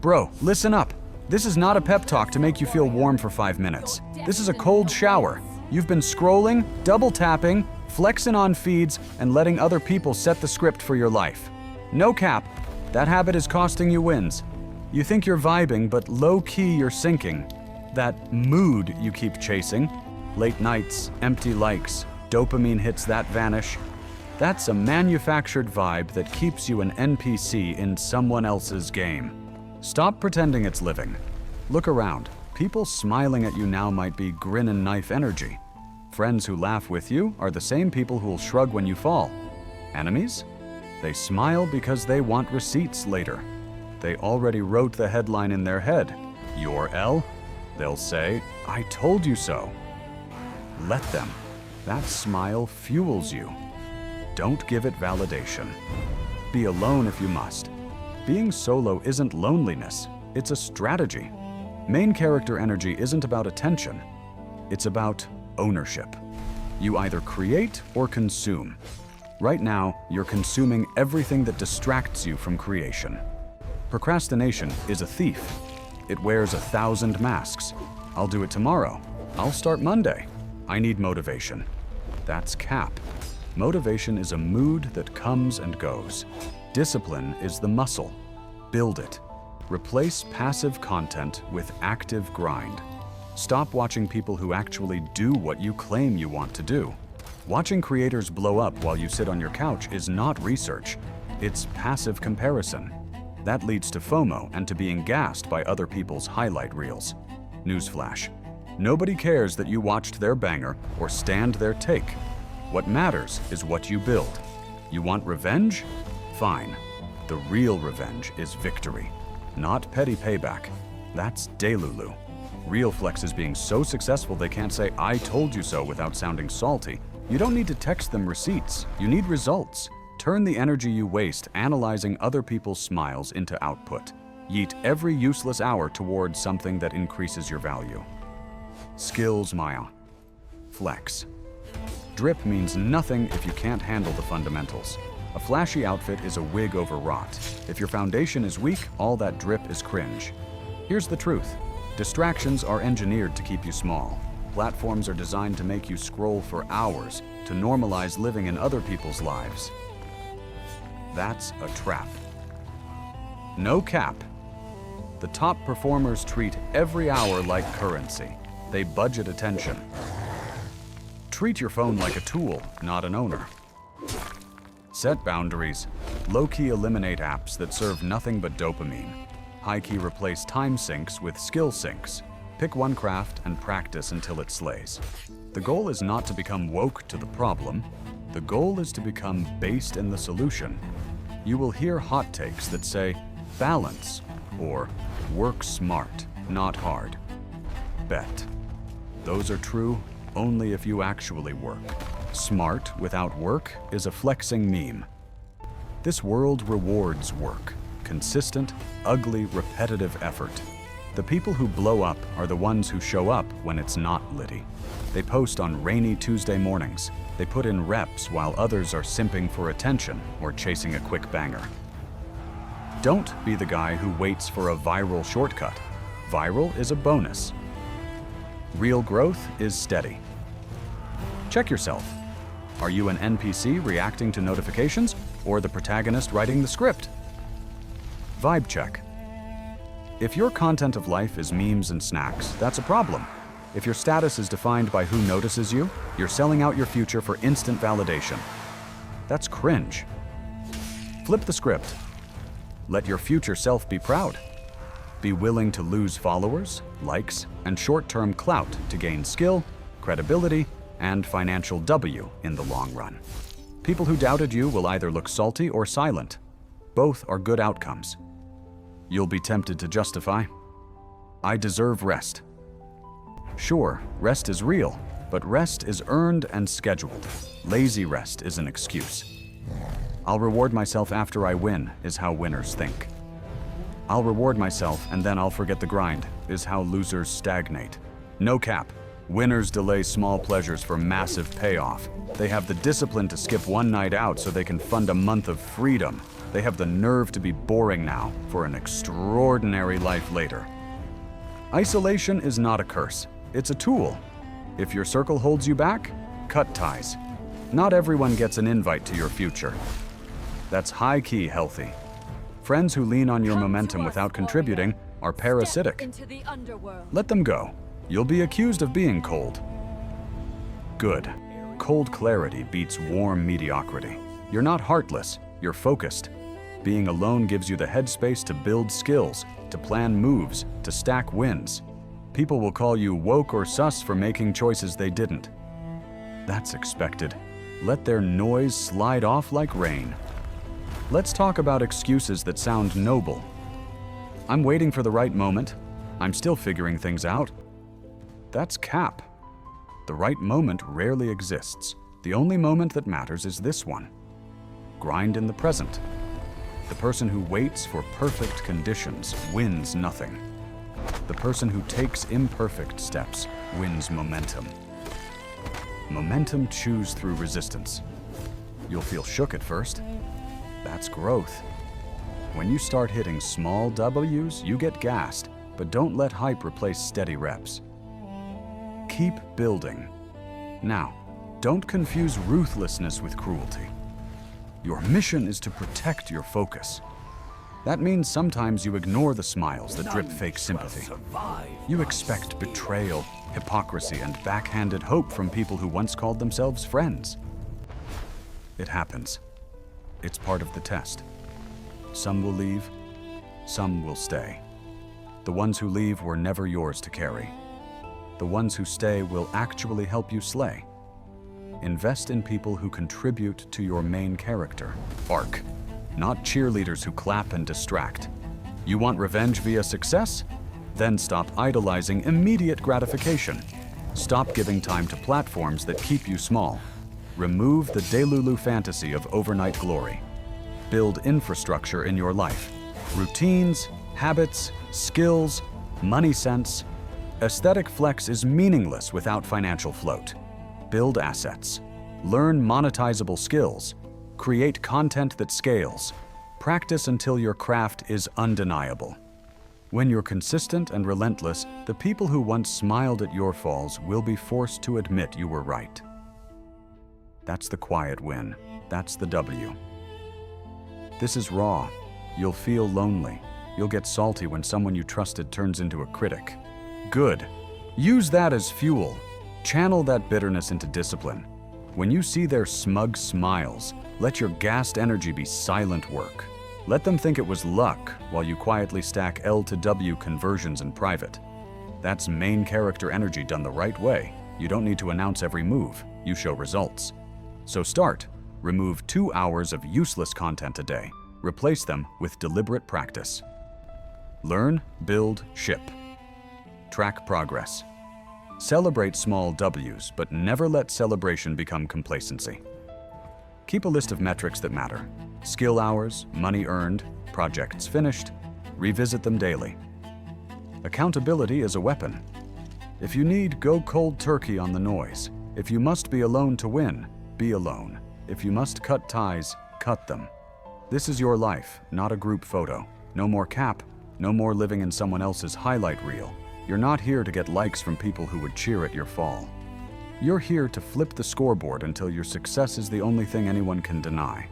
Bro, listen up. This is not a pep talk to make you feel warm for 5 minutes. This is a cold shower. You've been scrolling, double tapping, flexing on feeds, and letting other people set the script for your life. No cap, that habit is costing you wins. You think you're vibing, but low-key you're sinking. That mood you keep chasing, late nights, empty likes, dopamine hits that vanish. That's a manufactured vibe that keeps you an NPC in someone else's game. Stop pretending it's living. Look around. People smiling at you now might be grin and knife energy. Friends who laugh with you are the same people who'll shrug when you fall. Enemies? They smile because they want receipts later. They already wrote the headline in their head. You're L? They'll say, I told you so. Let them. That smile fuels you. Don't give it validation. Be alone if you must. Being solo isn't loneliness, it's a strategy. Main character energy isn't about attention, it's about ownership. You either create or consume. Right now, you're consuming everything that distracts you from creation. Procrastination is a thief. It wears 1,000 masks. I'll do it tomorrow. I'll start Monday. I need motivation. That's cap. Motivation is a mood that comes and goes. Discipline is the muscle. Build it. Replace passive content with active grind. Stop watching people who actually do what you claim you want to do. Watching creators blow up while you sit on your couch is not research. It's passive comparison. That leads to FOMO and to being gassed by other people's highlight reels. Newsflash. Nobody cares that you watched their banger or stand their take. What matters is what you build. You want revenge? Fine. The real revenge is victory, not petty payback. That's Delulu. Real flex is being so successful they can't say, I told you so without sounding salty. You don't need to text them receipts. You need results. Turn the energy you waste analyzing other people's smiles into output. Yeet every useless hour towards something that increases your value. Skills Maya. Flex. Drip means nothing if you can't handle the fundamentals. A flashy outfit is a wig over rot. If your foundation is weak, all that drip is cringe. Here's the truth. Distractions are engineered to keep you small. Platforms are designed to make you scroll for hours, to normalize living in other people's lives. That's a trap. No cap. The top performers treat every hour like currency. They budget attention. Treat your phone like a tool, not an owner. Set boundaries. Low-key eliminate apps that serve nothing but dopamine. High-key replace time sinks with skill sinks. Pick one craft and practice until it slays. The goal is not to become woke to the problem. The goal is to become based in the solution. You will hear hot takes that say, balance, or work smart, not hard. Bet. Those are true only if you actually work. Smart without work is a flexing meme. This world rewards work. Consistent, ugly, repetitive effort. The people who blow up are the ones who show up when it's not litty. They post on rainy Tuesday mornings. They put in reps while others are simping for attention or chasing a quick banger. Don't be the guy who waits for a viral shortcut. Viral is a bonus. Real growth is steady. Check yourself. Are you an NPC reacting to notifications or the protagonist writing the script? Vibe check. If your content of life is memes and snacks, that's a problem. If your status is defined by who notices you, you're selling out your future for instant validation. That's cringe. Flip the script. Let your future self be proud. Be willing to lose followers, likes, and short-term clout to gain skill, credibility, and financial W in the long run. People who doubted you will either look salty or silent. Both are good outcomes. You'll be tempted to justify, I deserve rest. Sure, rest is real, but rest is earned and scheduled. Lazy rest is an excuse. I'll reward myself after I win is how winners think. I'll reward myself and then I'll forget the grind is how losers stagnate. No cap. Winners delay small pleasures for massive payoff. They have the discipline to skip one night out so they can fund a month of freedom. They have the nerve to be boring now for an extraordinary life later. Isolation is not a curse. It's a tool. If your circle holds you back, cut ties. Not everyone gets an invite to your future. That's high-key healthy. Friends who lean on your momentum without contributing are parasitic. Let them go. You'll be accused of being cold. Good. Cold clarity beats warm mediocrity. You're not heartless, you're focused. Being alone gives you the headspace to build skills, to plan moves, to stack wins. People will call you woke or sus for making choices they didn't. That's expected. Let their noise slide off like rain. Let's talk about excuses that sound noble. I'm waiting for the right moment. I'm still figuring things out. That's cap. The right moment rarely exists. The only moment that matters is this one. Grind in the present. The person who waits for perfect conditions wins nothing. The person who takes imperfect steps wins momentum. Momentum chews through resistance. You'll feel shook at first. That's growth. When you start hitting small W's, you get gassed, but don't let hype replace steady reps. Keep building. Now, don't confuse ruthlessness with cruelty. Your mission is to protect your focus. That means sometimes you ignore the smiles that drip fake sympathy. You expect betrayal, hypocrisy, and backhanded hope from people who once called themselves friends. It happens. It's part of the test. Some will leave, some will stay. The ones who leave were never yours to carry. The ones who stay will actually help you slay. Invest in people who contribute to your main character arc, not cheerleaders who clap and distract. You want revenge via success? Then stop idolizing immediate gratification. Stop giving time to platforms that keep you small. Remove the Delulu fantasy of overnight glory. Build infrastructure in your life. Routines, habits, skills, money sense. Aesthetic flex is meaningless without financial float. Build assets. Learn monetizable skills. Create content that scales. Practice until your craft is undeniable. When you're consistent and relentless, the people who once smiled at your falls will be forced to admit you were right. That's the quiet win. That's the W. This is raw. You'll feel lonely. You'll get salty when someone you trusted turns into a critic. Good. Use that as fuel. Channel that bitterness into discipline. When you see their smug smiles, let your gassed energy be silent work. Let them think it was luck while you quietly stack L to W conversions in private. That's main character energy done the right way. You don't need to announce every move. You show results. So start. Remove 2 hours of useless content a day. Replace them with deliberate practice. Learn, build, ship. Track progress. Celebrate small W's, but never let celebration become complacency. Keep a list of metrics that matter. Skill hours, money earned, projects finished. Revisit them daily. Accountability is a weapon. If you need, go cold turkey on the noise. If you must be alone to win, be alone. If you must cut ties, cut them. This is your life, not a group photo. No more cap, no more living in someone else's highlight reel. You're not here to get likes from people who would cheer at your fall. You're here to flip the scoreboard until your success is the only thing anyone can deny.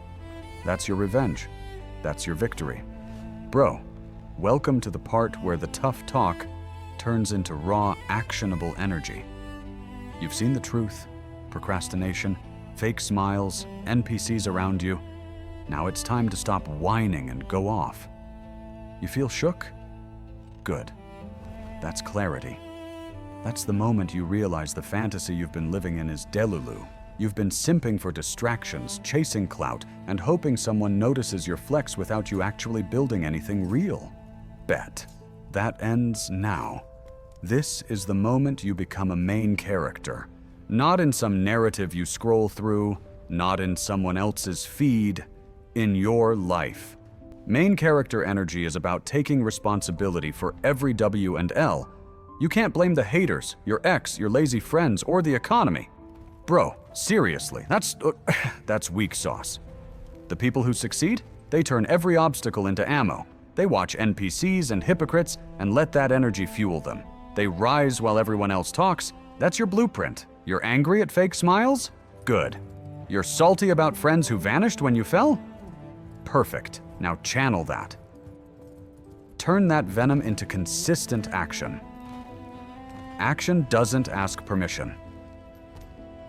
That's your revenge. That's your victory. Bro, welcome to the part where the tough talk turns into raw, actionable energy. You've seen the truth, procrastination, fake smiles, NPCs around you. Now it's time to stop whining and go off. You feel shook? Good. That's clarity. That's the moment you realize the fantasy you've been living in is delulu. You've been simping for distractions, chasing clout, and hoping someone notices your flex without you actually building anything real. Bet. That ends now. This is the moment you become a main character. Not in some narrative you scroll through, not in someone else's feed, in your life. Main character energy is about taking responsibility for every W and L. You can't blame the haters, your ex, your lazy friends, or the economy. Bro, seriously, that's weak sauce. The people who succeed? They turn every obstacle into ammo. They watch NPCs and hypocrites and let that energy fuel them. They rise while everyone else talks. That's your blueprint. You're angry at fake smiles? Good. You're salty about friends who vanished when you fell? Perfect. Now channel that. Turn that venom into consistent action. Action doesn't ask permission.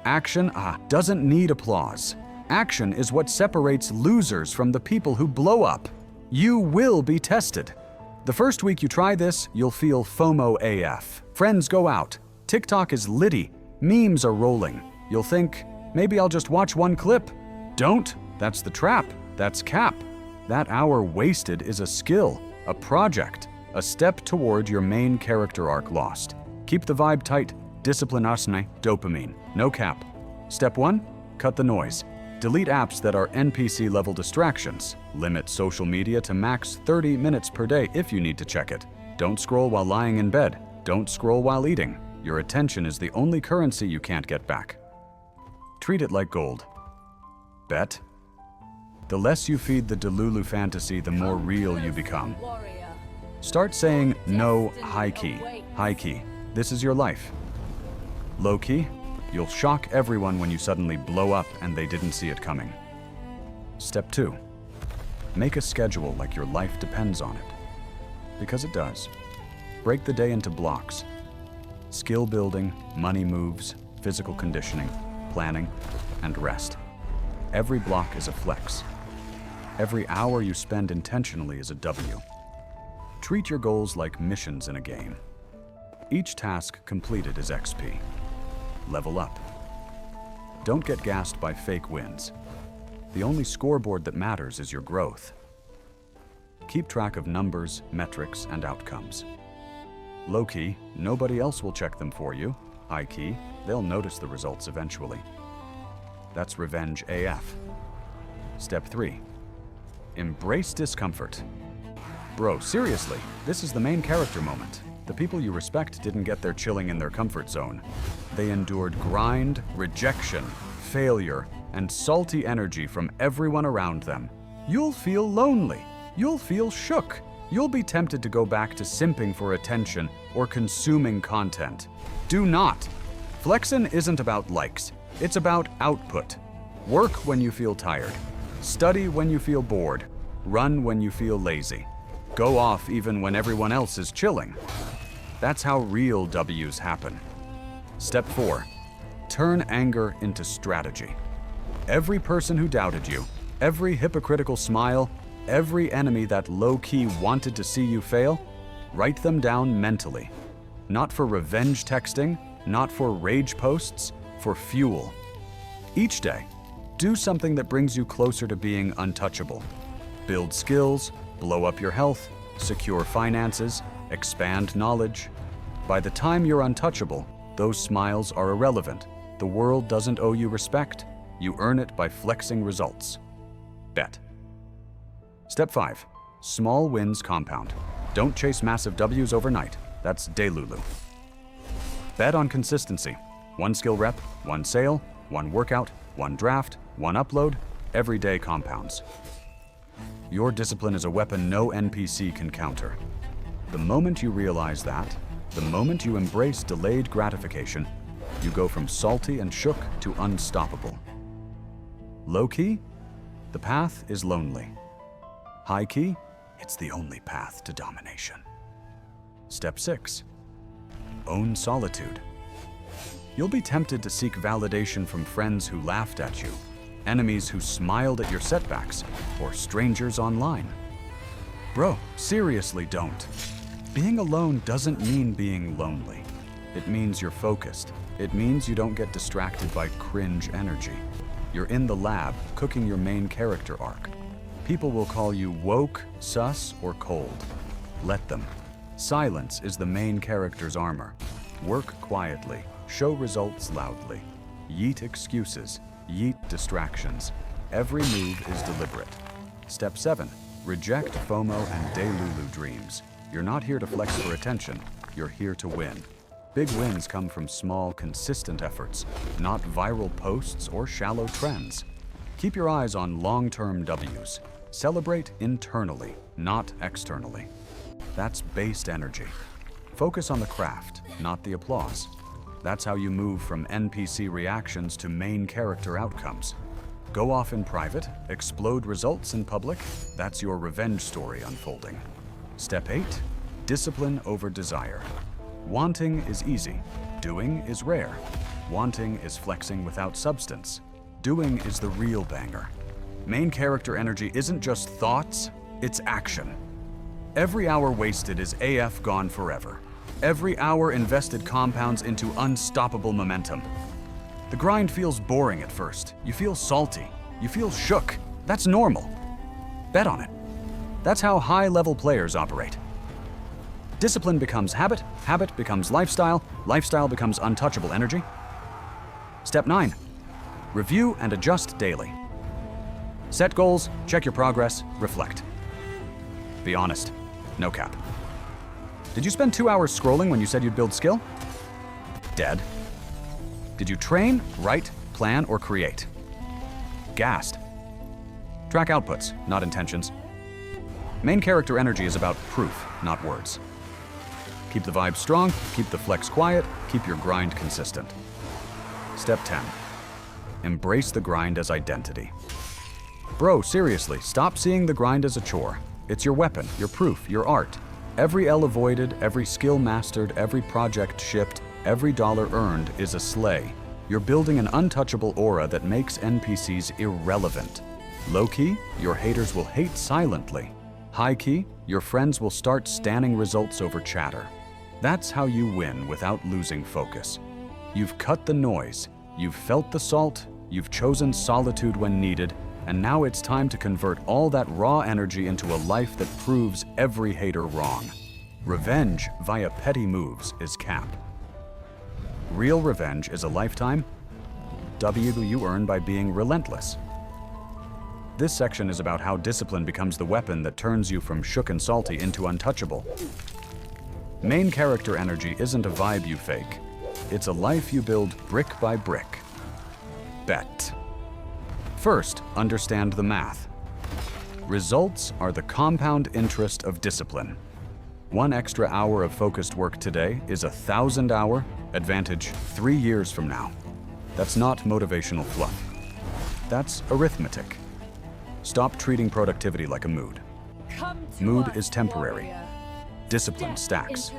Action doesn't need applause. Action is what separates losers from the people who blow up. You will be tested. The first week you try this, you'll feel FOMO AF. Friends go out. TikTok is litty. Memes are rolling. You'll think, maybe I'll just watch one clip. Don't. That's the trap. That's cap. That hour wasted is a skill, a project, a step toward your main character arc lost. Keep the vibe tight. Disciplinasne, dopamine. No cap. Step 1. Cut the noise. Delete apps that are NPC-level distractions. Limit social media to max 30 minutes per day if you need to check it. Don't scroll while lying in bed. Don't scroll while eating. Your attention is the only currency you can't get back. Treat it like gold. Bet. The less you feed the Delulu fantasy, the more real you become. Start saying no high key. High key. This is your life. Low key. You'll shock everyone when you suddenly blow up and they didn't see it coming. Step 2. Make a schedule like your life depends on it. Because it does. Break the day into blocks. Skill building, money moves, physical conditioning, planning, and rest. Every block is a flex. Every hour you spend intentionally is a W. Treat your goals like missions in a game. Each task completed is XP. Level up. Don't get gassed by fake wins. The only scoreboard that matters is your growth. Keep track of numbers, metrics, and outcomes. Low-key, nobody else will check them for you. High-key, they'll notice the results eventually. That's revenge AF. Step 3. Embrace discomfort. Bro, seriously, this is the main character moment. The people you respect didn't get their chilling in their comfort zone. They endured grind, rejection, failure, and salty energy from everyone around them. You'll feel lonely. You'll feel shook. You'll be tempted to go back to simping for attention or consuming content. Do not. Flexin' isn't about likes. It's about output. Work when you feel tired. Study when you feel bored. Run when you feel lazy. Go off even when everyone else is chilling. That's how real W's happen. Step 4. Turn anger into strategy. Every person who doubted you, every hypocritical smile, every enemy that low-key wanted to see you fail, write them down mentally. Not for revenge texting, not for rage posts, for fuel. Each day, do something that brings you closer to being untouchable. Build skills, blow up your health, secure finances, expand knowledge. By the time you're untouchable, those smiles are irrelevant. The world doesn't owe you respect. You earn it by flexing results. Bet. Step 5. Small wins compound. Don't chase massive W's overnight. That's Delulu. Bet on consistency. One skill rep, one sale, one workout, one draft, one upload. Every day compounds. Your discipline is a weapon no NPC can counter. The moment you realize that, the moment you embrace delayed gratification, you go from salty and shook to unstoppable. Low-key, the path is lonely. High-key, it's the only path to domination. Step 6. Own solitude. You'll be tempted to seek validation from friends who laughed at you, enemies who smiled at your setbacks, or strangers online. Bro, seriously don't. Being alone doesn't mean being lonely. It means you're focused. It means you don't get distracted by cringe energy. You're in the lab, cooking your main character arc. People will call you woke, sus, or cold. Let them. Silence is the main character's armor. Work quietly. Show results loudly. Yeet excuses. Yeet distractions. Every move is deliberate. Step 7. Reject FOMO and Delulu dreams. You're not here to flex for attention. You're here to win. Big wins come from small, consistent efforts, not viral posts or shallow trends. Keep your eyes on long-term W's. Celebrate internally, not externally. That's based energy. Focus on the craft, not the applause. That's how you move from NPC reactions to main character outcomes. Go off in private, explode results in public. That's your revenge story unfolding. Step 8, discipline over desire. Wanting is easy. Doing is rare. Wanting is flexing without substance. Doing is the real banger. Main character energy isn't just thoughts, it's action. Every hour wasted is AF gone forever. Every hour invested compounds into unstoppable momentum. The grind feels boring at first. You feel salty. You feel shook. That's normal. Bet on it. That's how high-level players operate. Discipline becomes habit, habit becomes lifestyle, lifestyle becomes untouchable energy. Step 9, review and adjust daily. Set goals, check your progress, reflect. Be honest, no cap. Did you spend 2 hours scrolling when you said you'd build skill? Dead. Did you train, write, plan, or create? Gassed. Track outputs, not intentions. Main character energy is about proof, not words. Keep the vibe strong, keep the flex quiet, keep your grind consistent. Step 10. Embrace the grind as identity. Bro, seriously, stop seeing the grind as a chore. It's your weapon, your proof, your art. Every L avoided, every skill mastered, every project shipped, every dollar earned is a slay. You're building an untouchable aura that makes NPCs irrelevant. Low-key, your haters will hate silently. High-key, your friends will start standing results over chatter. That's how you win without losing focus. You've cut the noise, you've felt the salt, you've chosen solitude when needed, and now it's time to convert all that raw energy into a life that proves every hater wrong. Revenge via petty moves is cap. Real revenge is a lifetime W you earn by being relentless. This section is about how discipline becomes the weapon that turns you from shook and salty into untouchable. Main character energy isn't a vibe you fake. It's a life you build brick by brick. Bet. First, understand the math. Results are the compound interest of discipline. 1 extra hour of focused work today is 1,000-hour advantage 3 years from now. That's not motivational fluff. That's arithmetic. Stop treating productivity like a mood. Mood is temporary. Discipline stacks.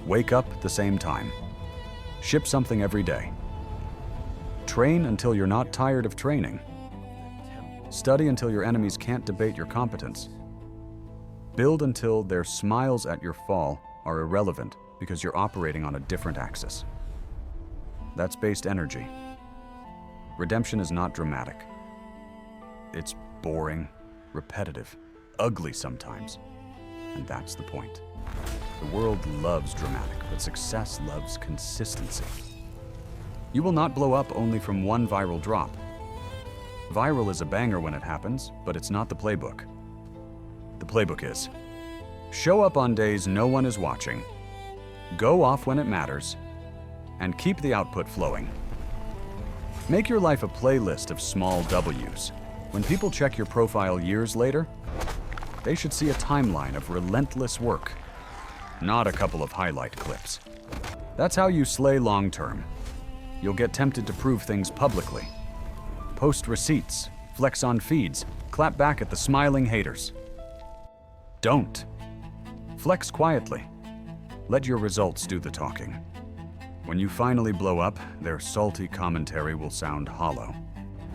Wake up the same time. Ship something every day. Train until you're not tired of training. Study until your enemies can't debate your competence. Build until their smiles at your fall are irrelevant because you're operating on a different axis. That's based energy. Redemption is not dramatic. It's boring, repetitive, ugly sometimes. And that's the point. The world loves dramatic, but success loves consistency. You will not blow up only from 1 viral drop. Viral is a banger when it happens, but it's not the playbook. The playbook is: show up on days no one is watching, go off when it matters, and keep the output flowing. Make your life a playlist of small W's. When people check your profile years later, they should see a timeline of relentless work, not a couple of highlight clips. That's how you slay long-term. You'll get tempted to prove things publicly. Post receipts, flex on feeds, clap back at the smiling haters. Don't. Flex quietly. Let your results do the talking. When you finally blow up, their salty commentary will sound hollow.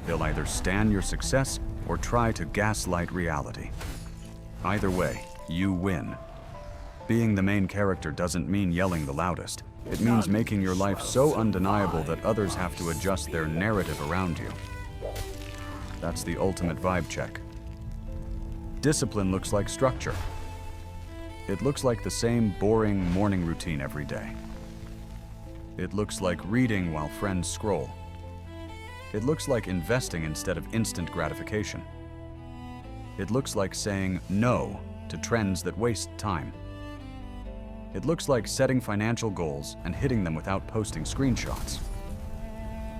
They'll either stan your success or try to gaslight reality. Either way, you win. Being the main character doesn't mean yelling the loudest. It means making your life so undeniable that others have to adjust their narrative around you. That's the ultimate vibe check. Discipline looks like structure. It looks like the same boring morning routine every day. It looks like reading while friends scroll. It looks like investing instead of instant gratification. It looks like saying no to trends that waste time. It looks like setting financial goals and hitting them without posting screenshots.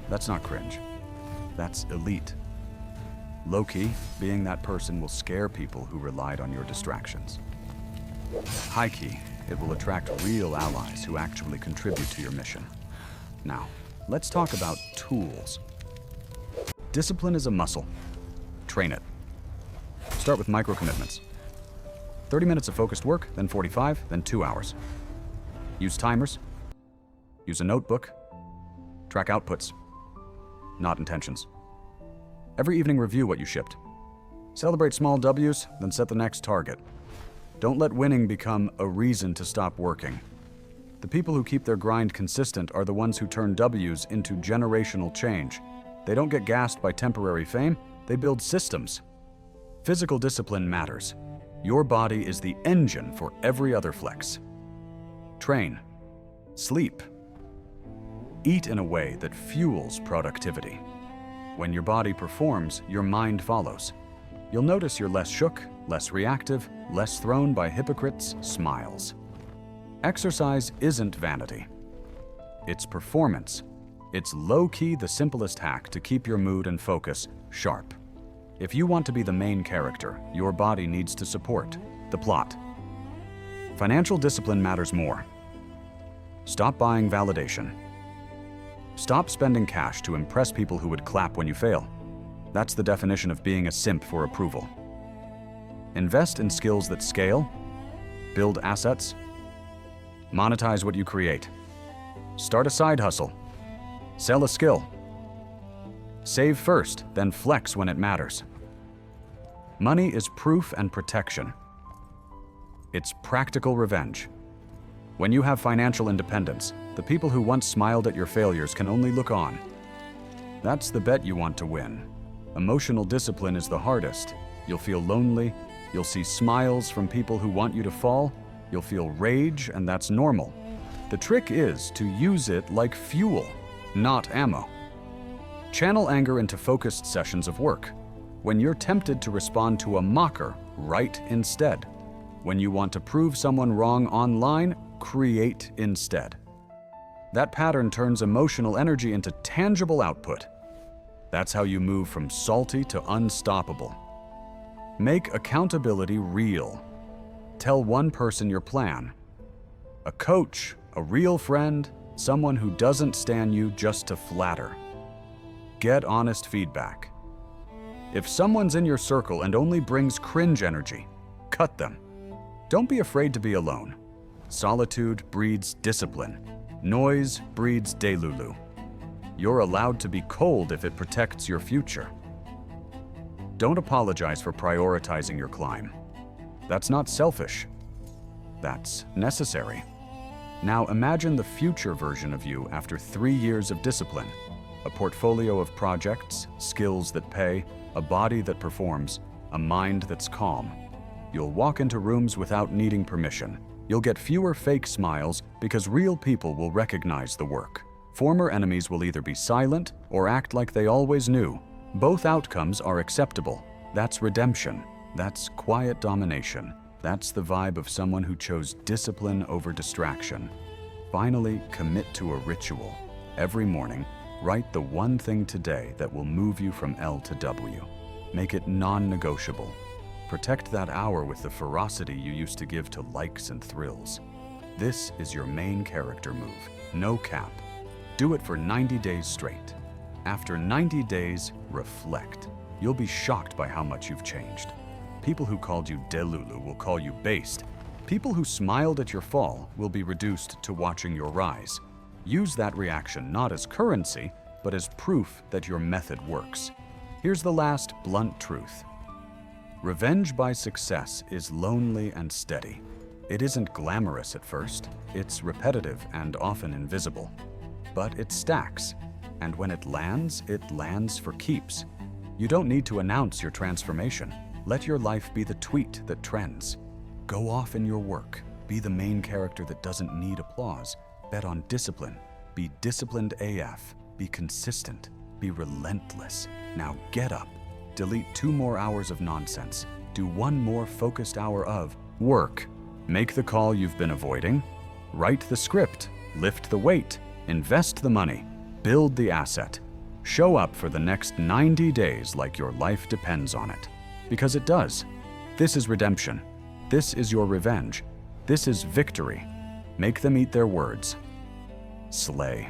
That's not cringe. That's elite. Low-key, being that person will scare people who relied on your distractions. High-key, it will attract real allies who actually contribute to your mission. Now, let's talk about tools. Discipline is a muscle. Train it. Start with micro-commitments. 30 minutes of focused work, then 45, then 2 hours. Use timers. Use a notebook. Track outputs, not intentions. Every evening, review what you shipped. Celebrate small W's, then set the next target. Don't let winning become a reason to stop working. The people who keep their grind consistent are the ones who turn W's into generational change. They don't get gassed by temporary fame, they build systems. Physical discipline matters. Your body is the engine for every other flex. Train. Sleep. Eat in a way that fuels productivity. When your body performs, your mind follows. You'll notice you're less shook, less reactive, less thrown by hypocrites' smiles. Exercise isn't vanity. It's performance. It's low-key the simplest hack to keep your mood and focus sharp. If you want to be the main character, your body needs to support the plot. Financial discipline matters more. Stop buying validation. Stop spending cash to impress people who would clap when you fail. That's the definition of being a simp for approval. Invest in skills that scale, build assets, monetize what you create. Start a side hustle, sell a skill. Save first, then flex when it matters. Money is proof and protection. It's practical revenge. When you have financial independence, the people who once smiled at your failures can only look on. That's the bet you want to win. Emotional discipline is the hardest. You'll feel lonely, you'll see smiles from people who want you to fall, you'll feel rage, and that's normal. The trick is to use it like fuel, not ammo. Channel anger into focused sessions of work. When you're tempted to respond to a mocker, write instead. When you want to prove someone wrong online, create instead. That pattern turns emotional energy into tangible output. That's how you move from salty to unstoppable. Make accountability real. Tell one person your plan. A coach, a real friend, someone who doesn't stand you just to flatter. Get honest feedback. If someone's in your circle and only brings cringe energy, cut them. Don't be afraid to be alone. Solitude breeds discipline. Noise breeds delulu. You're allowed to be cold if it protects your future. Don't apologize for prioritizing your climb. That's not selfish. That's necessary. Now imagine the future version of you after 3 years of discipline. A portfolio of projects, skills that pay, a body that performs, a mind that's calm. You'll walk into rooms without needing permission. You'll get fewer fake smiles because real people will recognize the work. Former enemies will either be silent or act like they always knew. Both outcomes are acceptable. That's redemption. That's quiet domination. That's the vibe of someone who chose discipline over distraction. Finally, commit to a ritual. Every morning, write the one thing today that will move you from L to W. Make it non-negotiable. Protect that hour with the ferocity you used to give to likes and thrills. This is your main character move. No cap. Do it for 90 days straight. After 90 days, reflect. You'll be shocked by how much you've changed. People who called you delulu will call you based. People who smiled at your fall will be reduced to watching your rise. Use that reaction not as currency, but as proof that your method works. Here's the last blunt truth. Revenge by success is lonely and steady. It isn't glamorous at first. It's repetitive and often invisible. But it stacks, and when it lands for keeps. You don't need to announce your transformation. Let your life be the tweet that trends. Go off in your work. Be the main character that doesn't need applause. Bet on discipline. Be disciplined AF. Be consistent. Be relentless. Now get up. Delete 2 more hours of nonsense. Do 1 more focused hour of work. Make the call you've been avoiding. Write the script. Lift the weight. Invest the money. Build the asset. Show up for the next 90 days like your life depends on it. Because it does. This is redemption. This is your revenge. This is victory. Make them eat their words. Slay.